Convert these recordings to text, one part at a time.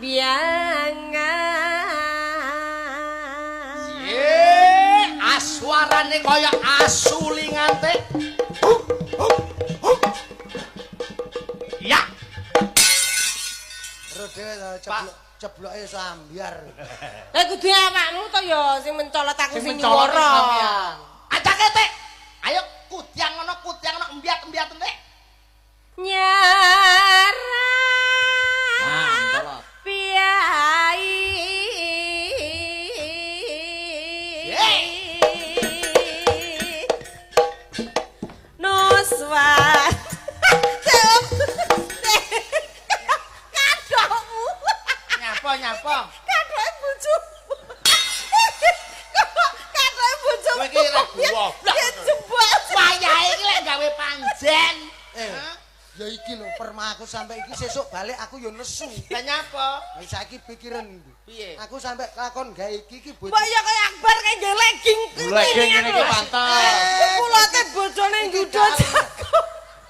ambiangan. Aswarane kaya asu lingante. Ya. Rode cebloke sambiar. Lah kudu awakmu to ya sing mencolot aku sing mencolot nyuwara. sampean. Acake Tek. Ayo kudyang ngono embiat-embiat Tek. Nyara. Mencolot. Piai. Nuswat. Nyapa. Kathoke bojomu. Kathoke bojomu. Kowe iki rek goblok. Ya jebak. Wayahe iki lek gawe panjen. Ya iki lho permaku sampai iki sesuk balik aku ya nesu. Lah nyapa? Wis saiki pikiran. Piye? Aku sampai lakon gawe iki bojo. Mbok ya kaya Akbar kayak nggih legging. Legging ngene iki pantes. Kulote bojone nggodho jago.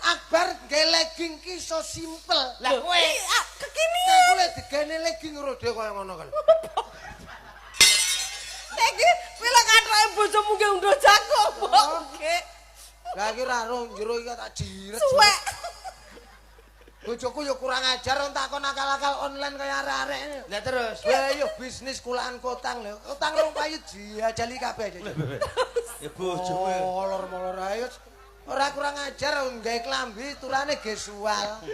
Akbar gawe legging ki so simpel. Lah kowe kekini. Aku lek digane legging rode kaya ngono kan. Iki pila kathoke bojomu nggih undho jago, Mbok. Nggih. Lah iki ra ro njero iki tak jiret. Suwek. Bojoku ya kurang ajar takon akal-akal online kaya arek-arek. Lah terus. Lah yo bisnis kulaan kotang lho. Kotang rong payu diajali kabeh aja. Ya bojomu. Molor-molor ayo. Ora kurang ajar gawe klambi turane gesual.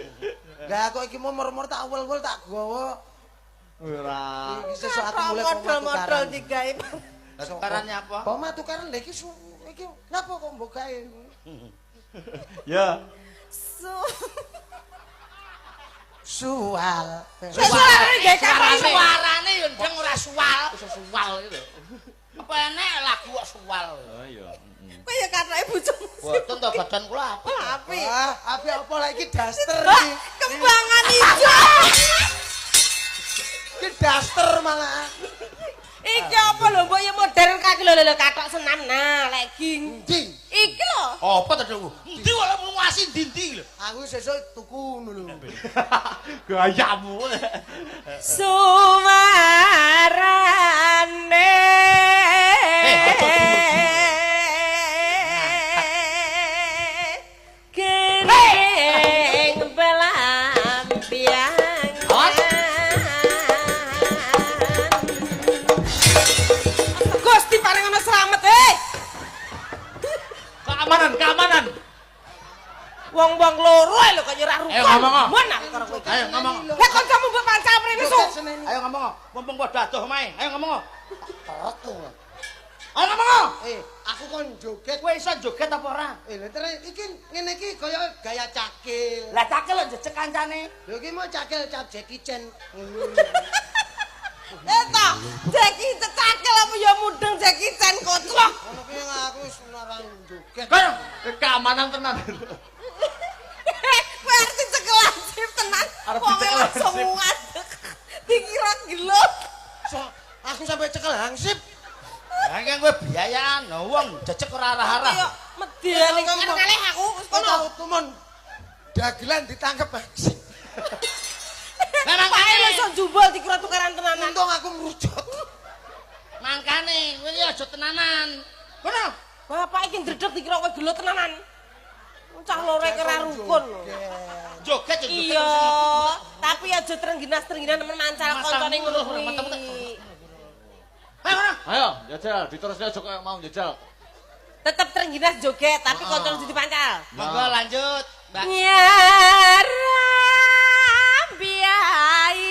Lah kok iki momor-mor tak wel-wel tak gawa. Ora. Iki sesuk aku mulai modal digawe. Tukarannya apa? Poma tukaran lha iki iki napa kok mbok gawe? Ya. Sual. Suarane yo ndeng ora suwal. Suwal iki lho. Apa enek lagu kok suwal. Oh iya. Kowe ya kathoke bojomu. Boten to badan kula apik. Apik. Wah, api apa lagi iki daster Mbak, iki. kembangan ijo. Iki daster malah. Iki apa lho, Mbok ya modern kaki lho kathok senam nah, legging. Ndi? Iki lho. Apa to, Dewu? Endi kok muasi ndi lho? Aku sesuk tuku ngono lho. Gayamu. Sumarane. Kening belampiang. Gusti paring ana slamet, Keamanan. Wong-wong loro lho kaya ora rukun. Ayo ngomong. Mun aku karo kowe. Ayo ngomong. Lah kon kamu mbok pancam mrene su. Ayo ngomong. Mumpung padha adoh mae. Ayo ngomong. Teko. Ayo ngomong. Aku kon joget. Kowe iso joget apa ora? Lha terus iki ngene iki kaya gaya cakil. Lah cakil lho jejeg kancane. Lho iki mau cakil cap Jackie Chan. Eta, Jackie cecakel apa ya mudeng Jackie Chan kotlok. Ngono ki aku wis ora joget. Kan keamanan tenan. Kowe arep dicekel langsip tenan. Arep Wong dicekel langsung langsip. ngadeg. Dikira gelo. So, aku sampai cekel hangsip. Lah kan kowe biayaan wong jejeg ora arah-arah. Ayo medeni kok kalih aku wis Kok kono. tau tumun dagelan ditangkep hangsip. Memang Pae lho iso jumbul dikira tukaran tenanan. Untung aku merujuk. mangkane kowe iki aja tenanan. Ngono. Bapak iki ndredeg dikira kowe gelo tenanan. Cah lore ora rukun lho. Joget ya joget. Iya, tapi aja trengginas-trengginan nemen mancal koncone ngono kuwi. Ayo ngono. Ayo, jajal, diterusnya aja kayak mau jajal. Tetep trengginas joget, tapi koncone jadi pancal. Monggo lanjut, Mbak. Nyara biai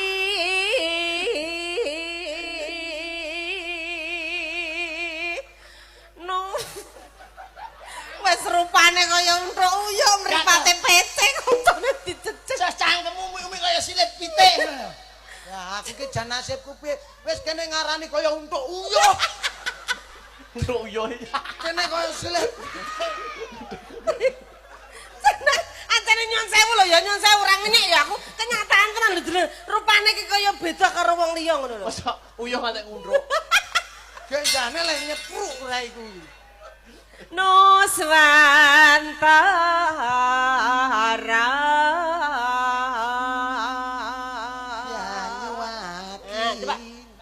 no wes rupane kaya unthuk uyuh mripate pece koncone dicecek. Jas cangkemmu umi kaya silet pitik. Ya aku ki jan nasibku piye wis kene ngarani kaya unthuk uyuh. Untuk yo. Kene kaya silet. Ancene nyon sewu lho ya nyon sewu ora ngenyek ya aku kenyataan tenan lho jeneng rupane ki kaya beda karo wong liya ngono lho. Masa uyuh ngantek ngundruk. Genjane lek nyepruk ora iku. Nuswantara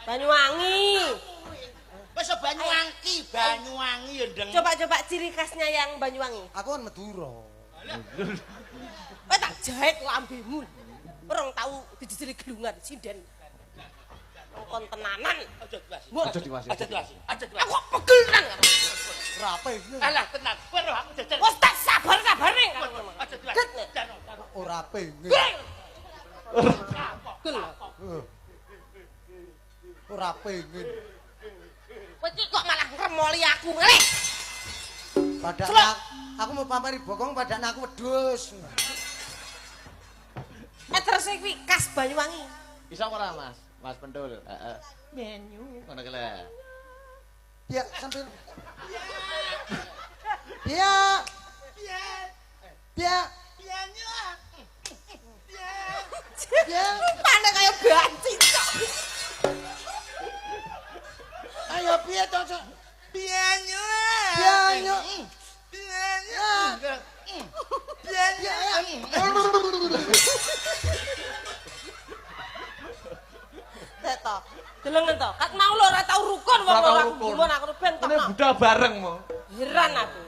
Banyuwangi. Wis Banyuwangi ya ndeng. Coba ciri khasnya yang Banyuwangi. Aku kan Madura. Kowe tak jahit lambemu. Orang tahu dijejeli gelungan sinden. Kon tenanan. Aja jelas. Aja diwasi. Aja jelas. Aku kok pegel nang. Rape iki. Alah tenan. Weruh aku jajal. Wes tak sabar-sabare. Aja jelas. Ora pengen. Gel. Ora pengen. Kowe iki kok malah ngremoli aku ngelih. Padahal aku mau pamperi bokong padahal aku wedhus. Terus kuwi khas Banyuwangi. Bisa ora, Mas? Mas Pendul. Heeh. Menyu ngono ki lho. Ya sambil. Ya. Ya. Ya. Pane kaya banci kok. Ayo piye to, Cok? Pianyo. Pianyo. Pianyo. Teto. Delengen to. Kak mau lho ora tau rukun wong ora gimana aku ben Ini budal bareng mo. heran aku.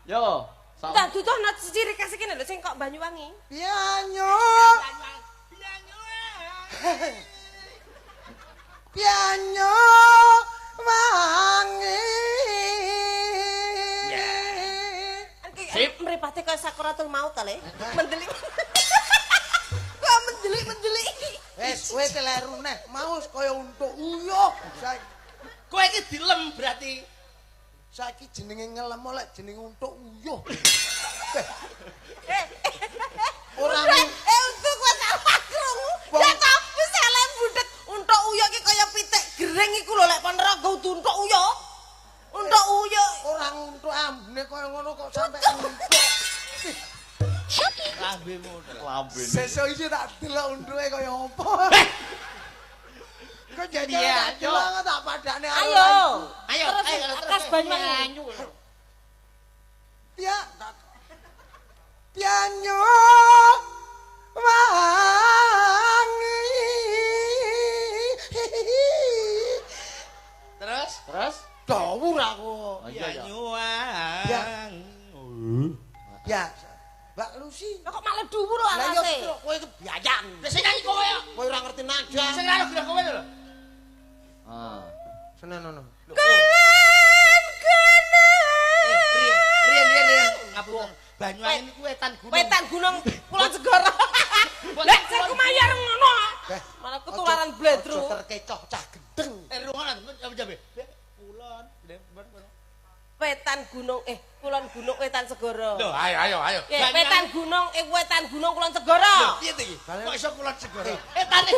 Yo, Dah dudono ciri khas kene lho sing kok Banyuwangi. Pianyo. Pianyo wangi. Sip, mripate kaya Sakaratul Maut ta le. Mendelik. Kok mendelik. Wes kowe keleru neh, mau kaya untuk uyuh. Kowe iki dilem berarti. Saiki jenenge ngelem lek jenenge untuk uyuh. Ora untuk kowe salah krungu. Ya ta wis elek budek untuk uyuh ki kaya pitik gering iku lho lek Ponorogo untuk uyuh. Untuk uyuh. ora untuk ambune kaya ngono kok sampe untuk. Lambemu. Lambene. Sesuk iki tak delok untuke kaya apa. Kok jadi Iya, ya, Cok. tak padane Ayo. Ayo, Khas Banyuwangi. Ya. Pianyo wangi. Terus Terus? Dawur aku. Oh, iya, iya. Banyuwangi. Ya. Mbak Lucy. Kok malah dhuwur lho Lah yo arase. kowe kebiayaan. Lah sing nyanyi kowe ya. Kowe ora ngerti nada. Sing nyanyi gerak kowe lho. Ah. Senenono. Rian. Ngapura. Banyuwangi niku wetan gunung. Wetan Gunung Kulon Segara. Lah sing kumayar ngono. Malah ketularan bledru. Aja terkecoh cah gendeng. Rungonan apa jambe? Kulon. Wetan Gunung Kulon Gunung Wetan Segara. Lho, ayo. Wetan Gunung Kulon Segara. Piye to iki? Kok iso kulon segara? Etane.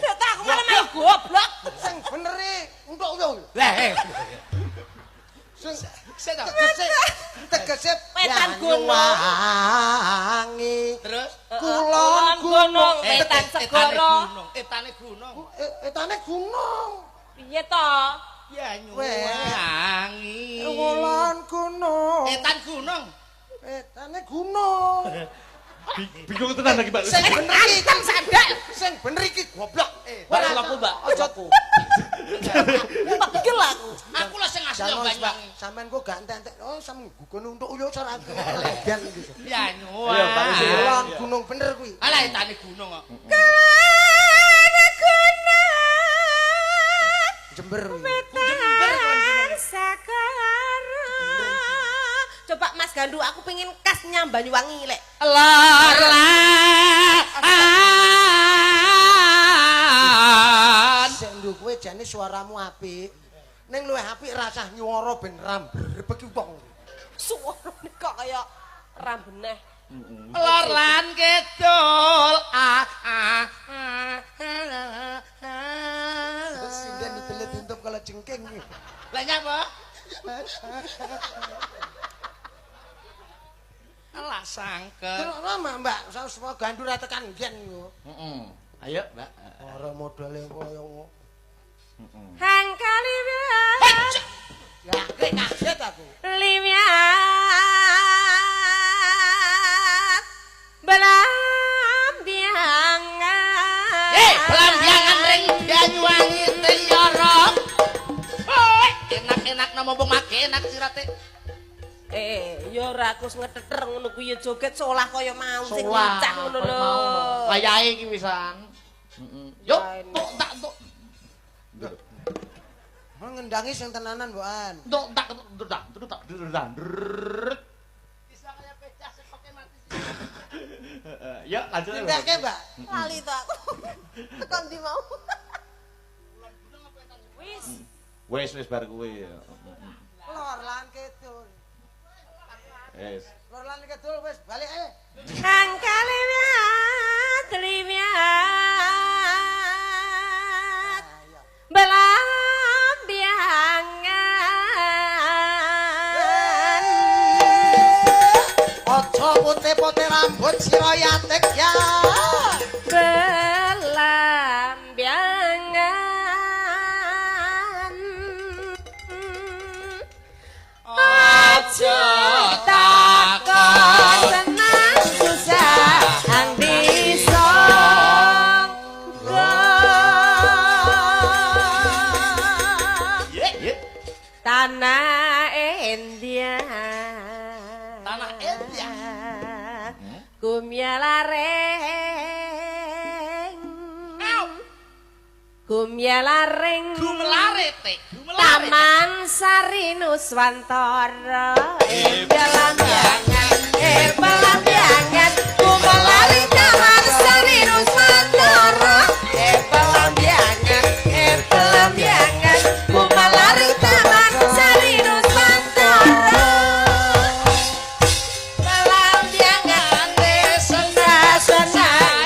Tak aku malah melu goblok. Sing bener untuk uyuh. Lah, Sing sing tegese Wetan Gunung. Wangi. terus Kulon Gunung Wetan Segara. Etane gunung. Etane gunung. Piye to? Banyuwangi. Kulon gunung. Etan gunung. Etane gunung. Bingung tenan lagi, Mbak. Sing bener iki Antem sandal. sing bener iki goblok. Mbak, laku, Mbak. Aja Pegel aku. Aku lah sing asli Jangan Mbak, Banyuwangi. sampean kok gak entek-entek. Oh, sampean gugon untuk uyuh ora legan iki. Ayo, Mbak Lucy. Kulon gunung bener kuwi. Alah etane gunung kok. Jember. Wetan Segara. Coba Mas Gandu, aku pengen khasnya Banyuwangi lek. Sing nduk kowe jane suaramu apik. Ning luwih apik rasah nyuwara ben rambrebeg wong. Suarane kok kaya rambeneh. Lor lan kidul. Sinden ditelit tutup kalau jengking. Lah nyapa? Alah sangket. Terus lama Mbak, semua gandu ra tekan biyen yo. Heeh. Ayo, Mbak. Ora modele koyo ngono. Hang kali Ya, kaget aku. Limiat belambiangan. Belambiangan ring Banyuwangi. enak sirate. Ya ora aku ngeteter ngono kuwi ya joget solah kaya mau sing Solah, lincah ngono kaya lho. mau. Wayahe iki wisan. Yo, tuk tak tuk. Ngendangi sing tenanan, Mbokan. Tuk tak tuk tak tuk tak. Bisa kaya pecah sepoke mati. Ya, lanjut. Ndake, Mbak. Lali to aku. Tekan ndi mau. Wis bar kuwi. Lor lan kidul. Wis. Lor lan kidul wis balik ae. Kang kalimat limiat belambiangan Aja putih-putih rambut sira yatek ya. belambiangan aja takon senang susah ang disongko tanah endian Tanah endian. Gumyalareng Gumelare te, gumelare. Taman Sari Nuswantara belambiangan belambiangan Gumelare Taman Sari Nuswantara belambiangan belambiangan Gumelare Taman Sari Nuswantara belambiangan senah-senah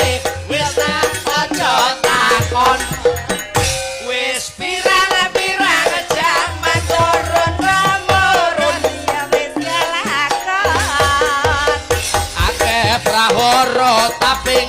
wis tak aja takon wis pirang-pirang jaman turun-temurun ya wis lakon Akeh prahara tapi